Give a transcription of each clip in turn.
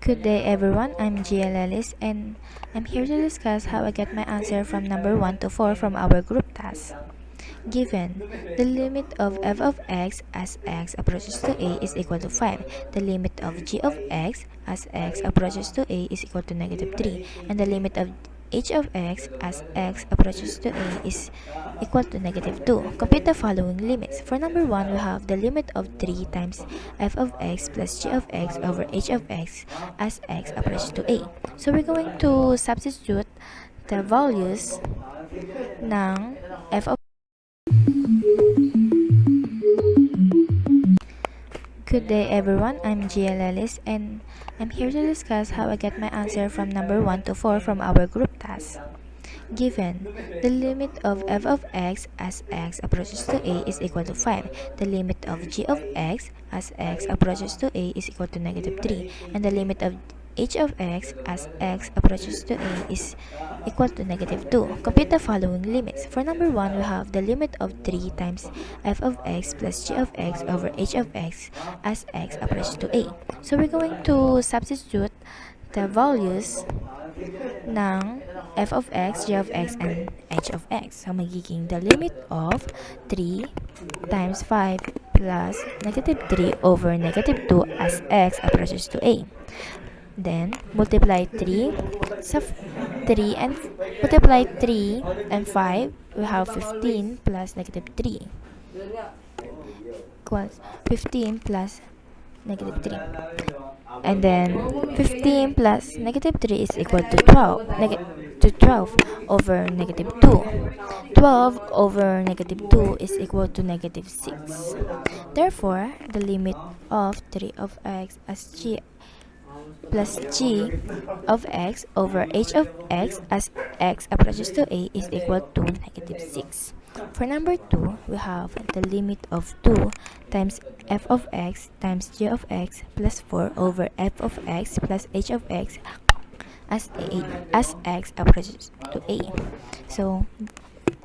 Good day everyone, I'm LELIS and I'm here to discuss how I get my answer from number 1 to 4 from our group task. Given, the limit of f of x as x approaches to a is equal to 5. The limit of g of x as x approaches to a is equal to negative 3. And the limit of h of x as x approaches to a is equal to negative 2. Compute the following limits. For number 1, we have the limit of 3 times f of x plus g of x over h of x as x approaches to a. So we're going to substitute the values ng f of Good day everyone, I'm LELIS and I'm here to discuss how I get my answer from number 1 to 4 from our group task. Given, the limit of f of x as x approaches to a is equal to 5. The limit of g of x as x approaches to a is equal to negative 3. And the limit of h of x as x approaches to a is equal to negative 2. Compute the following limits. For number 1, we have the limit of 3 times f of x plus g of x over h of x as x approaches to a. So we're going to substitute the values ng f of x, g of x, and h of x. So magiging the limit of 3 times 5 plus negative 3 over negative 2 as x approaches to a. Then multiply 3 sa 3 and 5, we have 15 plus negative 3 equals 15 plus negative 3. And then 15 plus negative 3 is equal to 12 over negative 2. 12 over negative 2 is equal to negative 6. Therefore, the limit of 3 of x as g plus g of x over h of x as x approaches to a is equal to negative 6. For number 2, we have the limit of 2 times f of x times g of x plus 4 over f of x plus h of x as x approaches to a. So,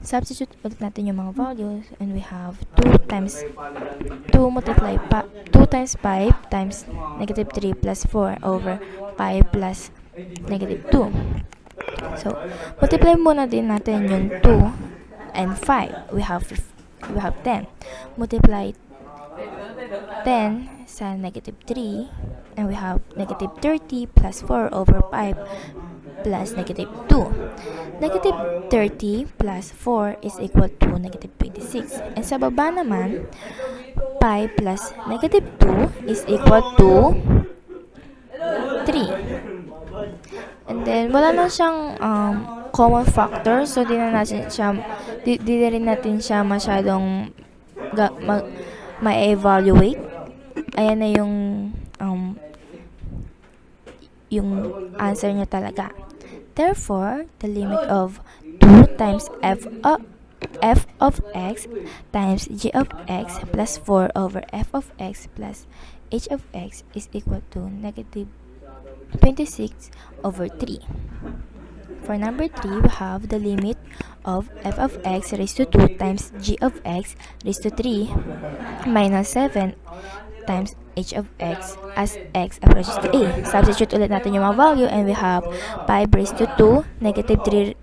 substitute ulit natin yung mga values and we have 2 times 5 times negative 3 plus 4 over 5 plus negative 2. So, multiply muna din natin yung 2 and 5. We have 10. Multiply 10 sa negative 3 and we have negative 30 plus 4 over 5 plus negative 2. Negative 30 plus 4 is equal to negative 26. And sa baba naman, 5 plus negative 2 is equal to 3. And then, wala na siyang common factor. So, di rin natin siya masyadong ma-evaluate. Ayan na yung answer niya talaga. Therefore, the limit of 2 times f of x times g of x plus 4 over f of x plus h of x is equal to negative 26 over 3. For number 3, we have the limit of f of x raised to 2 times g of x raised to 3 minus 7 times h of x as x approaches to a. Substitute ulit natin yung mga value and we have 5 raised to 2, negative 3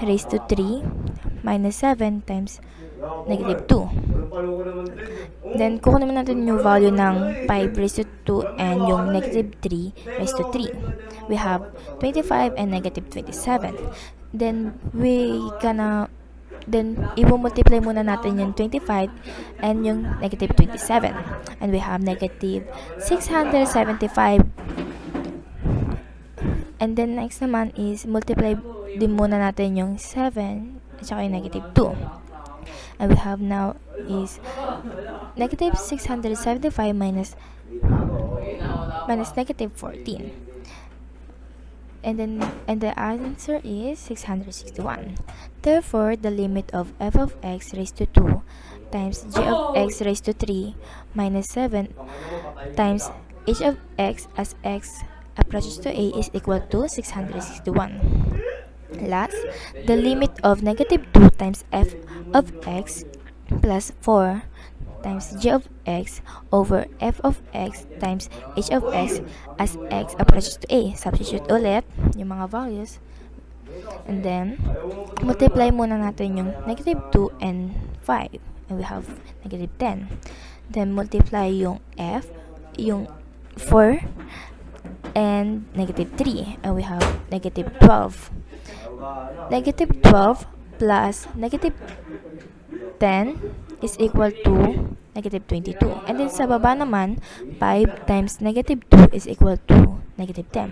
raised to 3 minus 7 times negative 2. Then, kukunin naman natin yung value ng 5 raised to 2 and yung negative 3 raised to 3. We have 25 and negative 27. Then, i-multiply muna natin yung 25 and yung negative 27. And we have negative 675. And then next naman is multiply din muna natin yung 7 at saka yung negative 2. And we have now is negative 675 minus negative 14. And the answer is 661. Therefore, the limit of f of x raised to 2 times g of x raised to 3 minus 7 times h of x as x approaches to a is equal to 661. Last, the limit of negative 2 times f of x plus 4 times g of x over f of x times h of x as x approaches to a. Substitute ulit yung mga values. And then, multiply muna natin yung negative 2 and 5. And we have negative 10. Then, multiply yung f, yung 4, and negative 3. And we have negative 12. Negative 12 plus negative 10 is equal to negative 22. And then sa baba naman, 5 times negative 2 is equal to negative 10.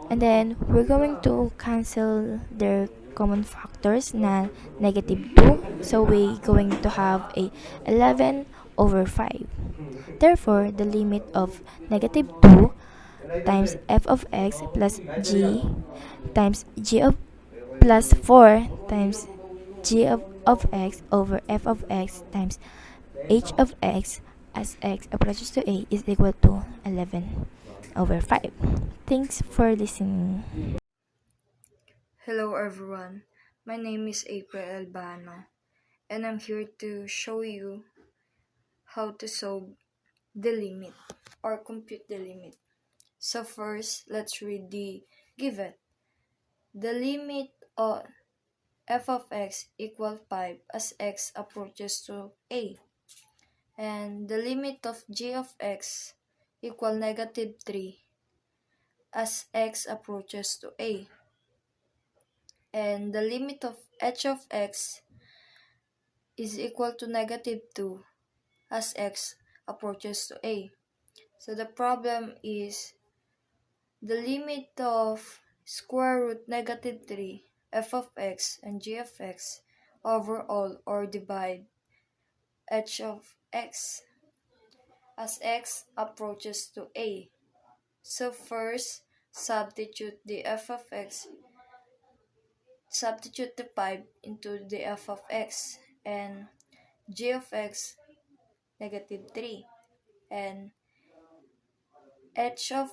And then we're going to cancel their common factors na negative 2. So we're going to have a 11 over 5. Therefore, the limit of negative 2 times f of x plus g times g of plus 4 times g of x over f of x times h of x as x approaches to a is equal to 11 over 5. Thanks for listening. Hello everyone, my name is ALBANO and I'm here to show you how to solve the limit or compute the limit. So first, let's read the given. The limit of f of x equals 5 as x approaches to a, and the limit of g of x equal negative 3 as x approaches to a, and the limit of h of x is equal to negative 2 as x approaches to a. So the problem is the limit of square root negative 3 f of x and g of x over all or divide h of x as x approaches to a. So first, substitute the f of x, substitute the 5 into the f of x and g of x negative 3 and h of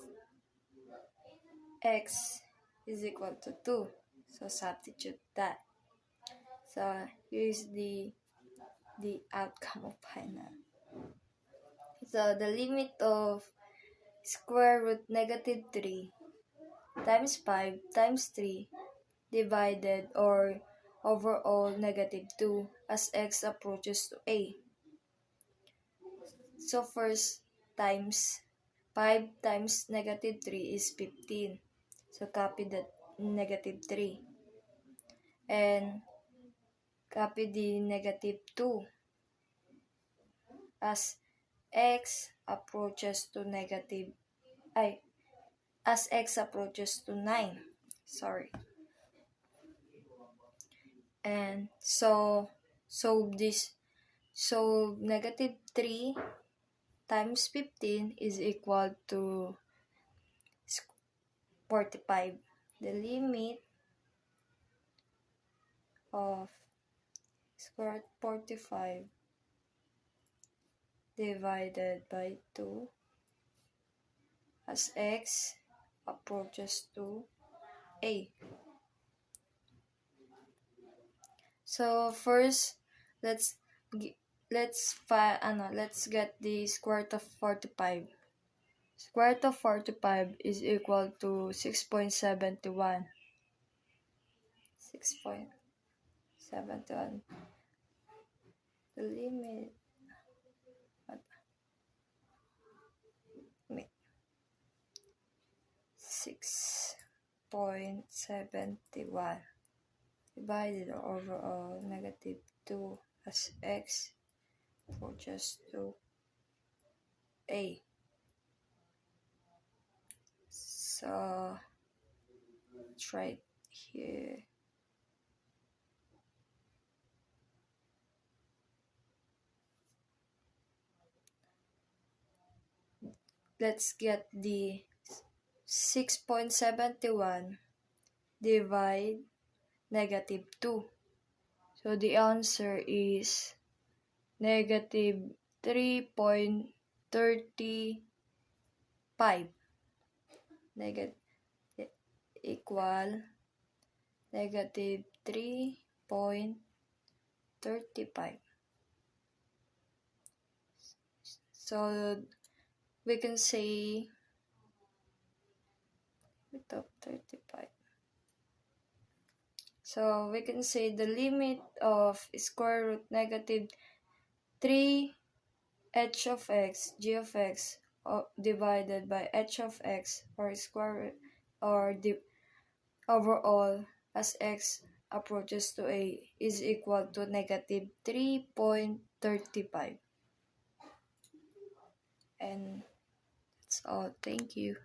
x is equal to 2. So substitute that. So here's the outcome of final. So the limit of square root negative 3 times 5 times 3 divided or overall negative 2 as x approaches to a. So first times 5 times negative 3 is 15. So copy the negative 3 and copy the negative 2 as x approaches to as x approaches to 9. Sorry. And so negative 3 times 15 is equal to 45. The limit of square root 45 divided by 2 as x approaches to a. So first, let's get the square root of 45. Square root of 45 is equal to 6.71. 6.71. The limit. Wait. 6.71 divided over negative 2 as x approaches to a. So try here. Let's get the 6.71 divide negative 2. So the answer is negative 3.35. Negative equal negative 3.35. So we can say top 35. So we can say the limit of square root negative 3 h of x g of x divided by h of x or square root or overall as x approaches to a is equal to negative 3.35. And that's all. Thank you.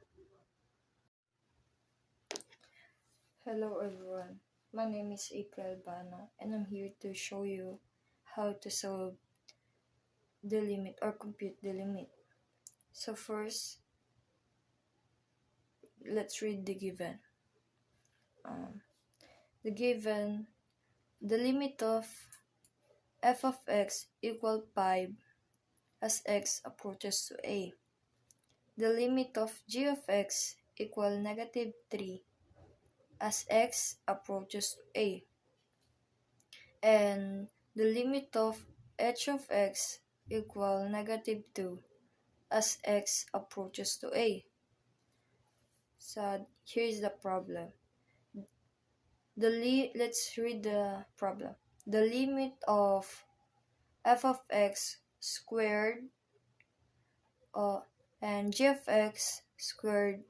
Hello everyone. My name is ALBANO and I'm here to show you how to solve the limit or compute the limit. So first, let's read the given. The given, the limit of f of x equal 5 as x approaches to a. The limit of g of x equal negative 3 as x approaches to a. And the limit of h of x equal negative 2 as x approaches to a. So here's the problem. Let's read the problem. The limit of f of x squared and g of x squared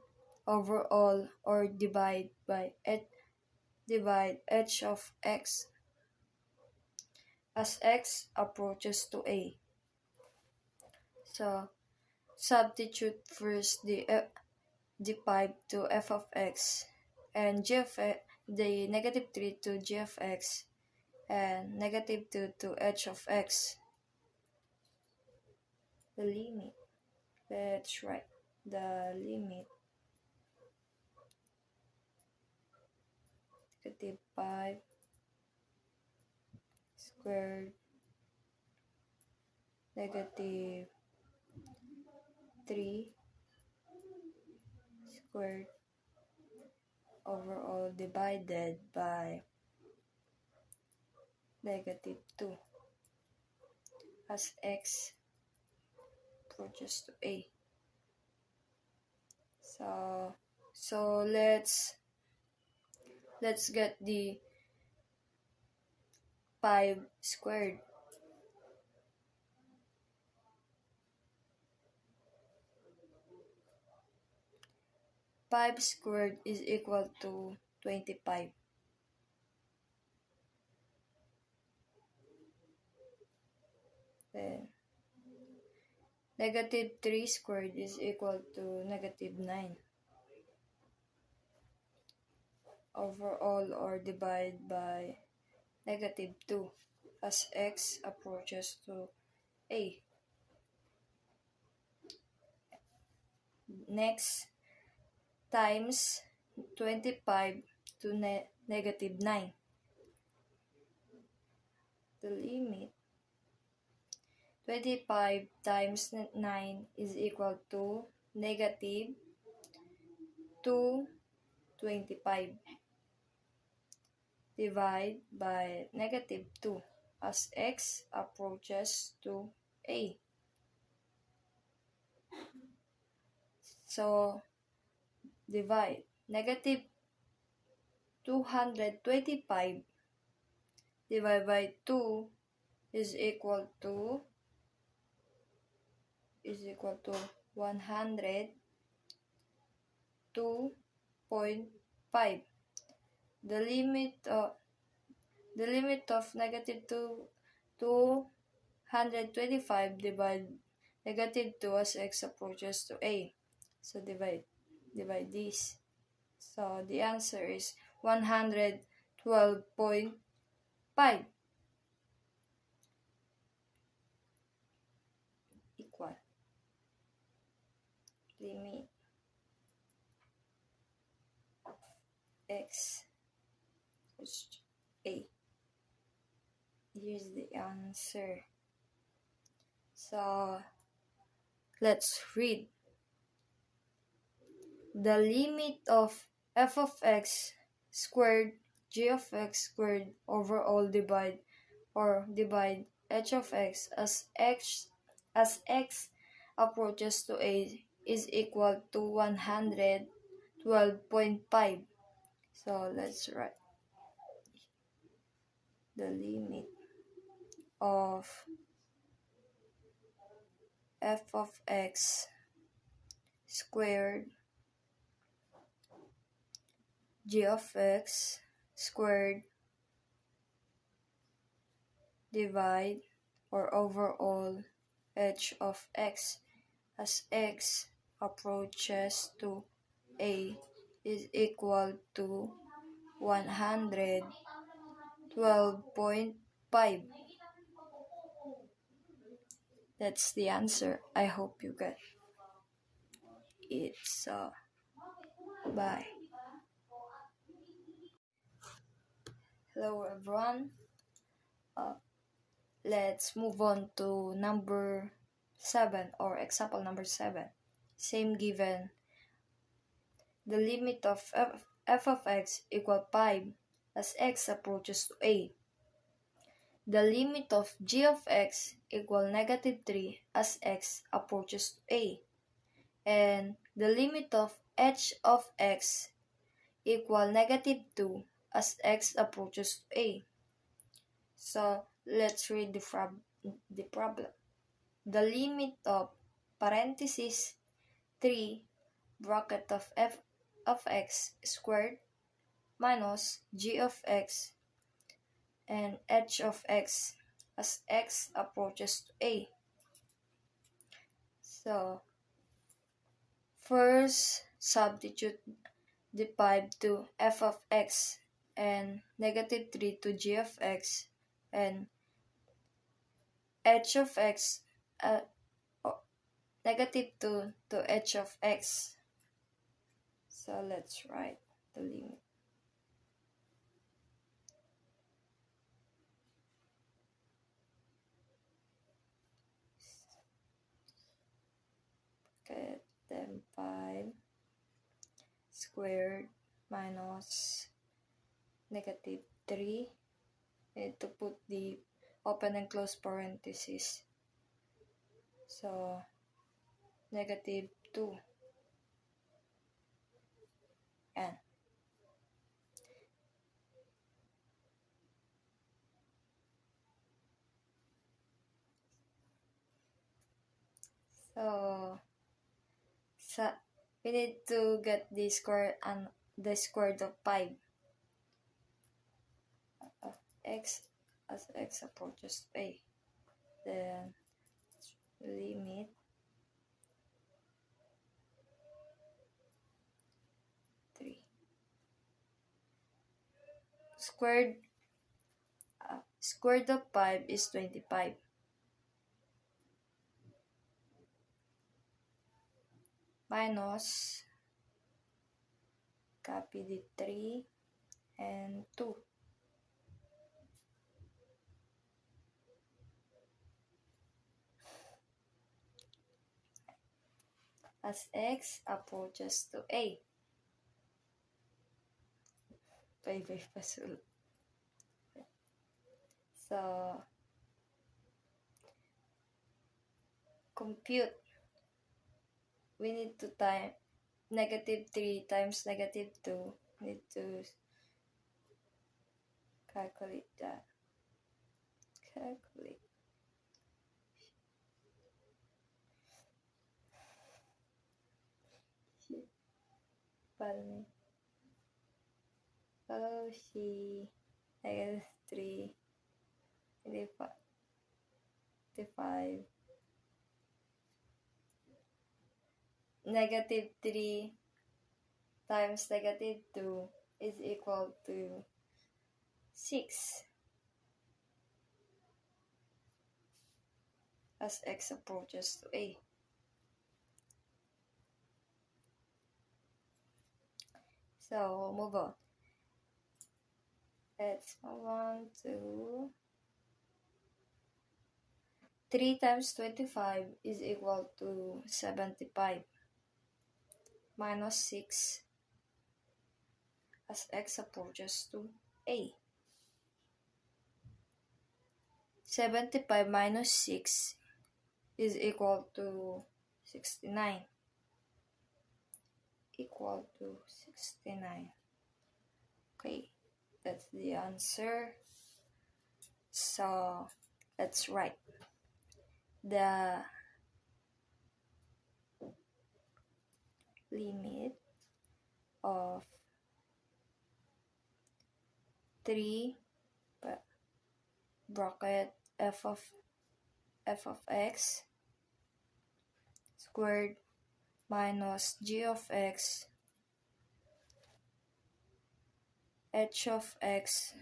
overall or divide h of x as x approaches to a. So substitute first the 5 to f of x and g of x, the negative 3 to g of x and negative 2 to h of x. The limit. Let's write the limit. Negative 5 squared negative 3 squared overall divided by negative 2 as x approaches to a. So let's get the 5 squared. Five squared is equal to 25. Then negative 3 squared is equal to negative 9. Overall or divide by negative 2 as x approaches to a. Next, times 25 to negative 9. The limit 25 times 9 is equal to negative 225. Divide by negative 2 as x approaches to a. So divide negative 225 divided by 2 is equal to 102.5. The limit of negative 225 divide negative 2 as x approaches to a. So divide this. So the answer is 112.5 equal limit x a. Here's the answer. So let's read. The limit of f of x squared g of x squared overall divide h of x as x approaches to A is equal to 112.5. So let's write the limit of f of x squared g of x squared divide or overall h of x as x approaches to A is equal to 112.5. That's the answer. I hope you get it. So, bye. Hello everyone. Let's move on to number 7 or example number 7. Same given. The limit of f of x equal 5 as x approaches to A. The limit of g of x equal -3 as x approaches to A. And the limit of h of x equal -2 as x approaches to A. So let's read the problem. The limit of parenthesis 3 bracket of f of x squared minus g of x and h of x as x approaches to A. So first substitute the 5 to f of x and -3 to g of x and h of x -2 to h of x. So let's write the limit. Okay, then 5 squared minus -3. I need to put the open and close parenthesis. So -2 and so we need to get the square and the square root of 5 of x as x approaches to A. Then limit squared root of 5 is 25 minus copy the 3 and 2 as x approaches to A. Bye-bye pasul. So compute. We need to time -3 times -2. Need to calculate that. Calculate. Pardon me. Oh, she -3 -5 -3 times -2 is equal to 6 as x approaches to A. So move on. Let's move on to 3 times 25 is equal to 75 minus 6 as x approaches to A. 75 minus 6 is equal to 69 equal to 69. Okay, that's the answer. So let's write the limit of 3 bracket f of x squared minus g of x h of x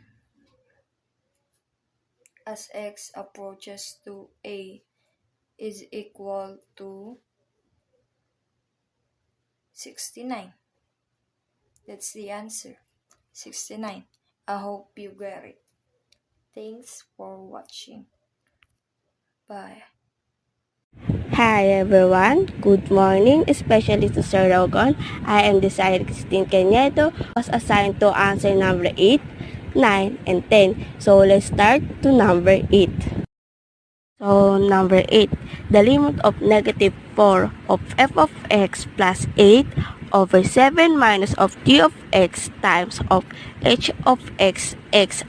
as x approaches to a is equal to 69. That's the answer, 69. I hope you get it. Thanks for watching. Bye. Hi everyone, good morning, especially to Sir Rogan. I am the Science Christine CAñEDO, was assigned to answer number 8, 9, and 10. So let's start to number 8. So number 8, the limit of negative 4 of f of x plus 8 over 7 minus of g of x times of h of x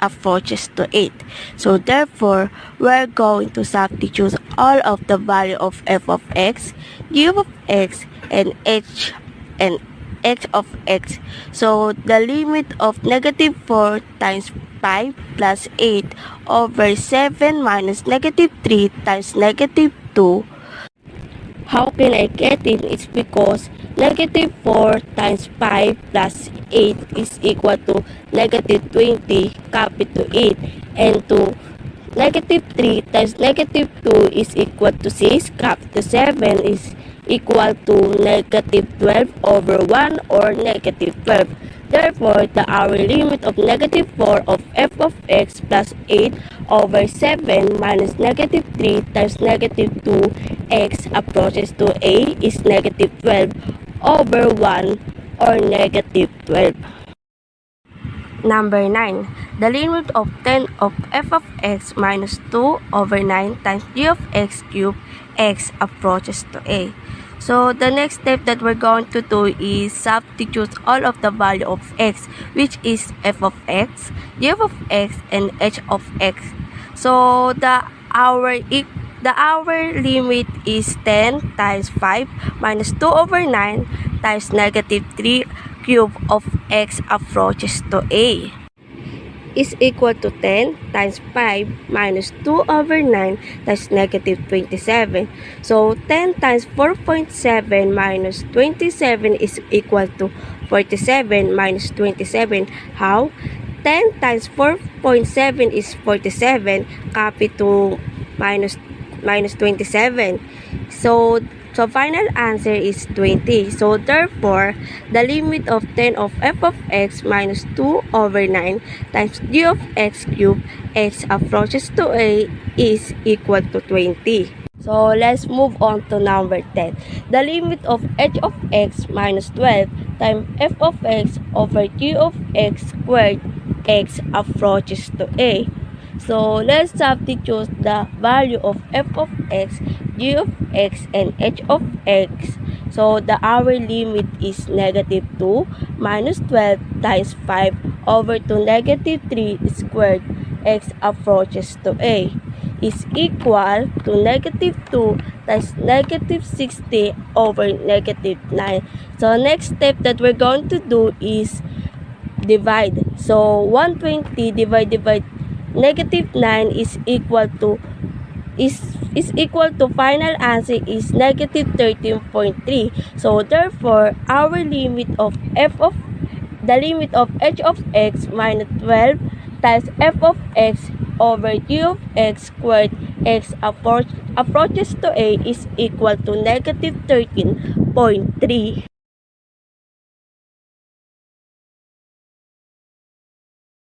approaches to 8. So therefore, we're going to substitute all of the value of f of x, g of x, and h of x. So the limit of negative 4 times 5 plus 8 over 7 minus negative 3 times negative 2. How can I get it? It's because negative 4 times 5 plus 8 is equal to negative 20, copy to 8, and to negative 3 times negative 2 is equal to 6, copy to 7 is equal to negative 12 over 1 or negative 12. Therefore, the hour limit of negative 4 of f of x plus 8 over 7 minus negative 3 times negative 2x approaches to a is negative 12 over 1 or negative 12. Number 9. The limit of 10 of f of x minus 2 over 9 times g of x cubed x approaches to a. So the next step that we're going to do is substitute all of the value of x, which is f of x, g of x, and h of x. So the hour limit is 10 times 5 minus 2 over 9 times negative 3 cube of x approaches to a is equal to 10 times 5 minus 2 over 9 times negative 27. So 10 times 4.7 minus 27 is equal to 47 minus 27. How? 10 times 4.7 is 47, copy to minus 27. So final answer is 20. So therefore, the limit of 10 of f of x minus 2 over 9 times g of x cubed x approaches to a is equal to 20. So let's move on to number 10. The limit of h of x minus 12 times f of x over g of x squared x approaches to a. So let's substitute the value of f of x, g of x, and h of x. So the hour limit is negative 2 minus 12 times 5 over to negative 3 squared x approaches to a is equal to negative 2 times negative 60 over negative 9. So next step that we're going to do is divide. So 120 divided by negative 9 is equal to final answer is negative 13.3. So therefore, our limit of h of x minus 12 times f of x over g of x squared x approaches to a is equal to negative 13.3.